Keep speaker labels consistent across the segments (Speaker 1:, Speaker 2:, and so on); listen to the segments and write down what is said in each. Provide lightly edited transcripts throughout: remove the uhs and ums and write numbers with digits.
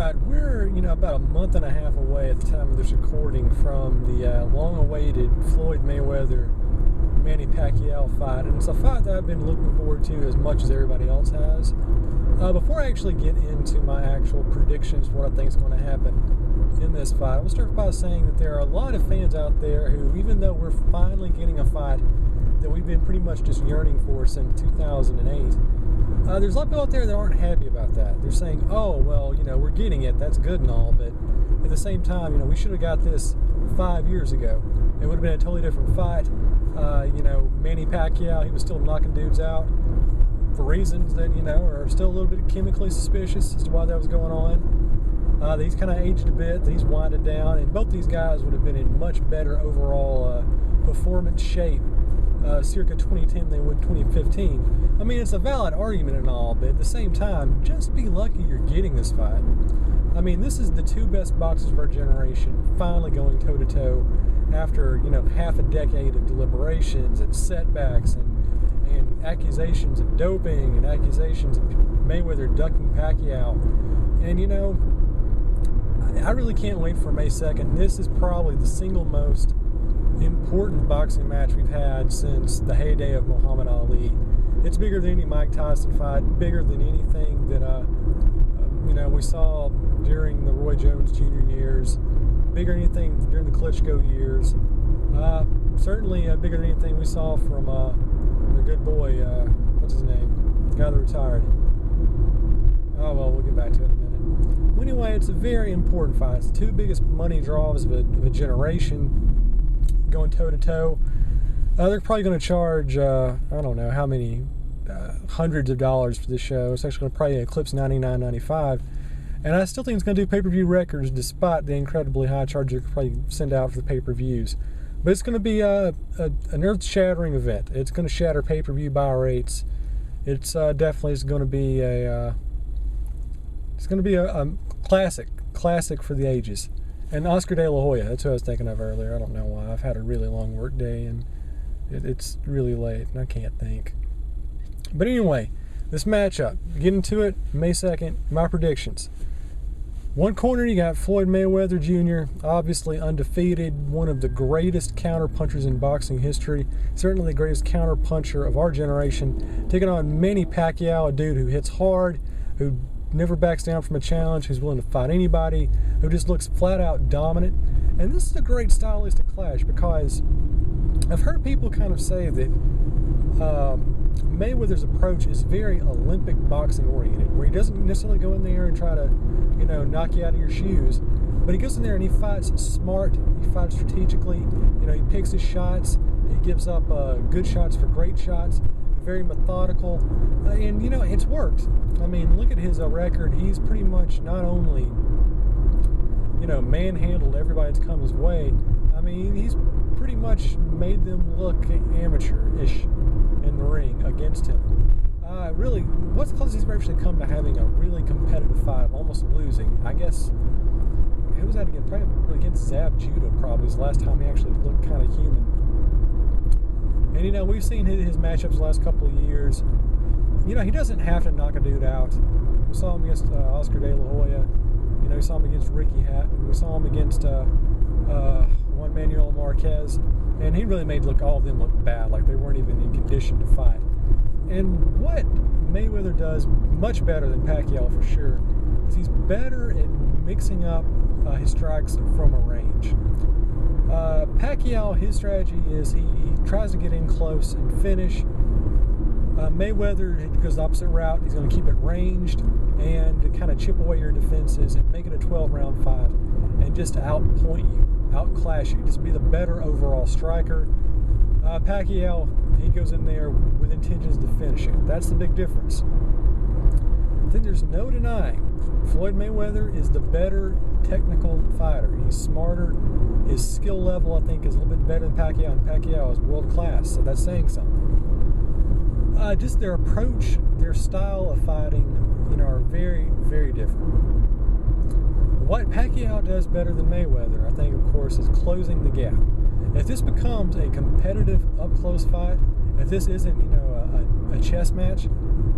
Speaker 1: right, we're about a month and a half away at the time of this recording from the long-awaited Floyd Mayweather Manny Pacquiao fight, and it's a fight that I've been looking forward to as much as everybody else has. Before I actually get into my actual predictions for what I think is going to happen in this fight, I will start by saying that there are a lot of fans out there who, even though we're finally getting a fight that we've been pretty much just yearning for since 2008, there's a lot of people out there that aren't happy about that. They're saying, oh, well, we're getting it, that's good and all, but at the same time, we should have got this 5 years ago. It would have been a totally different fight. Manny Pacquiao, he was still knocking dudes out for reasons that, are still a little bit chemically suspicious as to why that was going on. He's kind of aged a bit, he's winded down, and both these guys would have been in much better overall performance shape circa 2010 they would 2015. I mean, it's a valid argument and all, but at the same time, just be lucky you're getting this fight. I mean, this is the two best boxers of our generation finally going toe-to-toe after, half a decade of deliberations and setbacks and accusations of doping and accusations of Mayweather ducking Pacquiao. And, I really can't wait for May 2nd. This is probably the single most important boxing match we've had since the heyday of Muhammad Ali. It's bigger than any Mike Tyson fight, bigger than anything that we saw during the Roy Jones Jr. years, bigger than anything during the Klitschko years, certainly bigger than anything we saw from the good boy, what's his name, the guy that retired. Oh well, we'll get back to it in a minute. Well, anyway, it's a very important fight. It's the two biggest money draws of a generation going toe-to-toe. They're probably going to charge, I don't know how many, hundreds of dollars for this show. It's actually going to probably eclipse $99.95. And I still think it's going to do pay-per-view records despite the incredibly high charge they could probably send out for the pay-per-views. But it's going to be an earth-shattering event. It's going to shatter pay-per-view buy rates. It's definitely going to be a classic for the ages. And Oscar De La Hoya, that's who I was thinking of earlier. I don't know why. I've had a really long work day and it's really late and I can't think. But anyway, this matchup, get into it, May 2nd, my predictions. One corner, you got Floyd Mayweather Jr., obviously undefeated, one of the greatest counterpunchers in boxing history, certainly the greatest counterpuncher of our generation, taking on Manny Pacquiao, a dude who hits hard, who never backs down from a challenge, who's willing to fight anybody, who just looks flat out dominant. And this is a great stylistic clash because I've heard people kind of say that Mayweather's approach is very Olympic boxing oriented, where he doesn't necessarily go in there and try to, knock you out of your shoes, but he goes in there and he fights smart, he fights strategically, he picks his shots, he gives up good shots for great shots, very methodical, and it's worked. I mean, look at his record. He's pretty much not only manhandled everybody that's come his way. I mean, he's pretty much made them look amateur-ish in the ring against him. Really, what's the closest he's actually come to having a really competitive fight, almost losing? I guess, who was that again? Probably against Zab Judah, probably, was the last time he actually looked kind of human. And, we've seen his matchups the last couple of years. He doesn't have to knock a dude out. We saw him against Oscar De La Hoya. We saw him against Ricky Hatton. We saw him against Juan Manuel Marquez. And he really made all of them look bad, like they weren't even in condition to fight. And what Mayweather does much better than Pacquiao for sure is he's better at mixing up his strikes from a range. Pacquiao, his strategy is he tries to get in close and finish. Mayweather, he goes the opposite route. He's going to keep it ranged and to kind of chip away your defenses and make it a 12-round fight and just outpoint you, outclass you, just be the better overall striker. Pacquiao, he goes in there with intentions to finish it. That's the big difference. I think there's no denying Floyd Mayweather is the better technical fighter. He's smarter. His skill level, I think, is a little bit better than Pacquiao, and Pacquiao is world class, so that's saying something. Just their approach, their style of fighting, are very, very different. What Pacquiao does better than Mayweather, I think, of course, is closing the gap. If this becomes a competitive up-close fight, if this isn't, a chess match,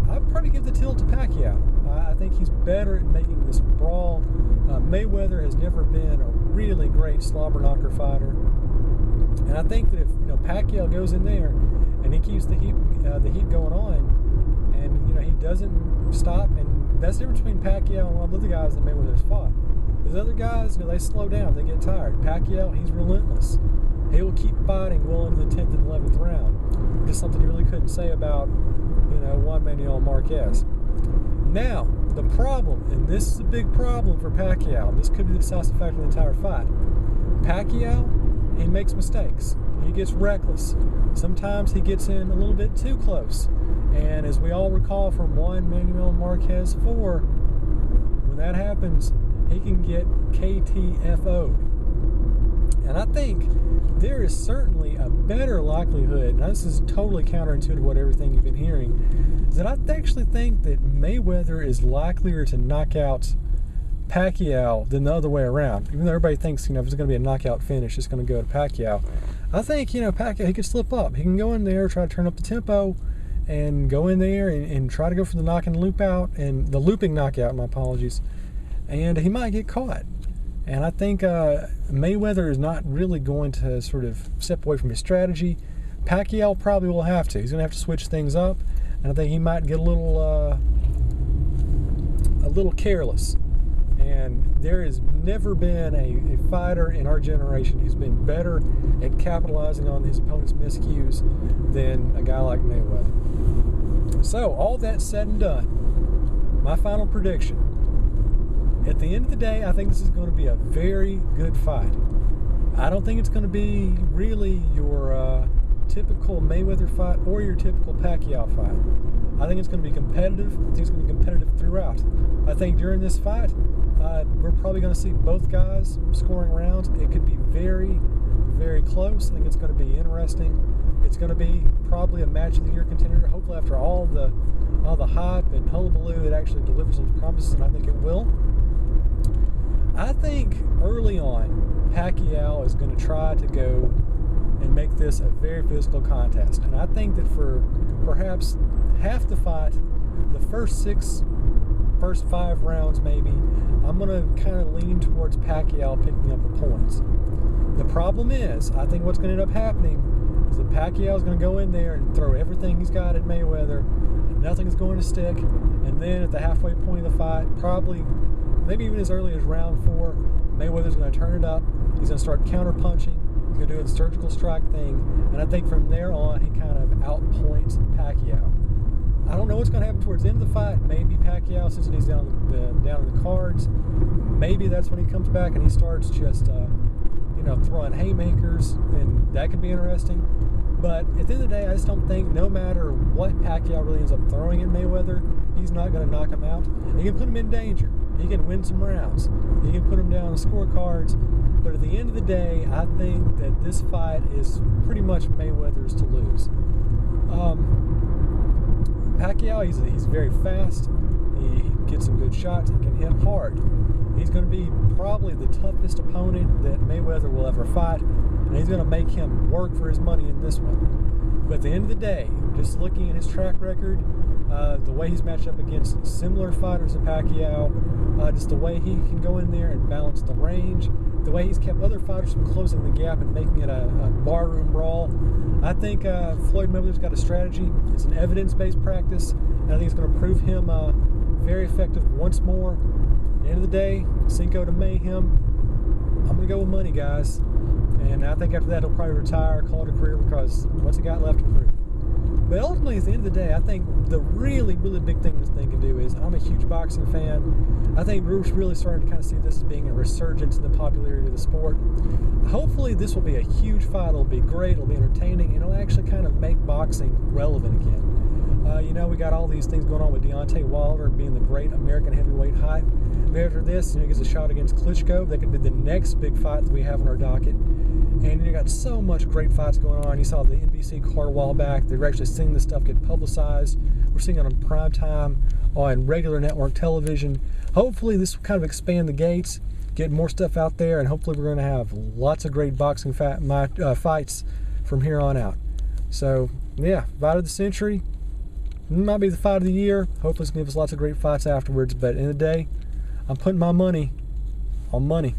Speaker 1: I'd probably give the tilt to Pacquiao. I I think he's better at making this brawl. Mayweather has never been a really great slobber knocker fighter, and I think that if Pacquiao goes in there and he keeps the heat going on, and he doesn't stop, and that's the difference between Pacquiao and all the other guys that Mayweather's fought. These other guys, they slow down, they get tired. Pacquiao, he's relentless. He will keep fighting well into the 10th and 11th round. Just something you really couldn't say about, Juan Manuel Marquez. Now, the problem, and this is a big problem for Pacquiao, this could be the decisive factor of the entire fight. Pacquiao, he makes mistakes. He gets reckless. Sometimes he gets in a little bit too close. And as we all recall from Juan Manuel Marquez 4, when that happens, he can get KTFO'd. And I think there is certainly a better likelihood, now this is totally counterintuitive to what everything you've been hearing, is that I actually think that Mayweather is likelier to knock out Pacquiao than the other way around. Even though everybody thinks, if it's going to be a knockout finish, it's going to go to Pacquiao. I think, Pacquiao, he could slip up. He can go in there, try to turn up the tempo, and go in there and try to go for the knock and loop out, and the looping knockout, my apologies, and he might get caught. And I think Mayweather is not really going to sort of step away from his strategy. Pacquiao probably will have to. He's going to have to switch things up, and I think he might get a little careless. And there has never been a fighter in our generation who's been better at capitalizing on his opponent's miscues than a guy like Mayweather. So, all that said and done, my final prediction. At the end of the day, I think this is going to be a very good fight. I don't think it's going to be really your typical Mayweather fight or your typical Pacquiao fight. I think it's going to be competitive. I think it's going to be competitive throughout. I think during this fight, we're probably going to see both guys scoring rounds. It could be very, very close. I think it's going to be interesting. It's going to be probably a match of the year contender. Hopefully, after all the hype and hullabaloo, it actually delivers on its promises, and I think it will. I think early on, Pacquiao is going to try to go and make this a very physical contest. And I think that for perhaps half the fight, the first 5 rounds maybe, I'm going to kind of lean towards Pacquiao picking up the points. The problem is, I think what's going to end up happening is that Pacquiao is going to go in there and throw everything he's got at Mayweather, and nothing's going to stick. And then at the halfway point of the fight, probably maybe even as early as round 4, Mayweather's going to turn it up. He's going to start counter-punching. He's going to do the surgical strike thing. And I think from there on, he kind of outpoints Pacquiao. I don't know what's going to happen towards the end of the fight. Maybe Pacquiao, since he's down in the cards, maybe that's when he comes back and he starts just, throwing haymakers, and that could be interesting. But at the end of the day, I just don't think, no matter what Pacquiao really ends up throwing at Mayweather, he's not going to knock him out. He can put him in danger. He can win some rounds. He can put him down on scorecards. But at the end of the day, I think that this fight is pretty much Mayweather's to lose. Pacquiao, he's very fast. He gets some good shots. He can hit hard. He's going to be probably the toughest opponent that Mayweather will ever fight, and he's going to make him work for his money in this one. But at the end of the day, just looking at his track record, the way he's matched up against similar fighters to Pacquiao, just the way he can go in there and balance the range, the way he's kept other fighters from closing the gap and making it a barroom brawl. I think Floyd Mayweather's got a strategy. It's an evidence-based practice, and I think it's going to prove him very effective once more. At the end of the day, Cinco de Mayhem, I'm going to go with money, guys. And I think after that, he'll probably retire, call it a career, because what's he got left to prove? But ultimately, at the end of the day, I think the really, really big thing this thing can do is, I'm a huge boxing fan. I think we're really starting to kind of see this as being a resurgence in the popularity of the sport. Hopefully, this will be a huge fight. It'll be great. It'll be entertaining. And it'll actually kind of make boxing relevant again. We got all these things going on with Deontay Wilder being the great American heavyweight hype. After this, he gets a shot against Klitschko. That could be the next big fight that we have on our docket. And you got so much great fights going on. You saw the NBC card a while back. They're actually seeing this stuff get publicized. We're seeing it on prime time, on regular network television. Hopefully this will kind of expand the gates, get more stuff out there, and hopefully we're going to have lots of great boxing fights from here on out. So, yeah, fight of the century. It might be the fight of the year. Hopefully it's going to give us lots of great fights afterwards. But in the day, I'm putting my money on money.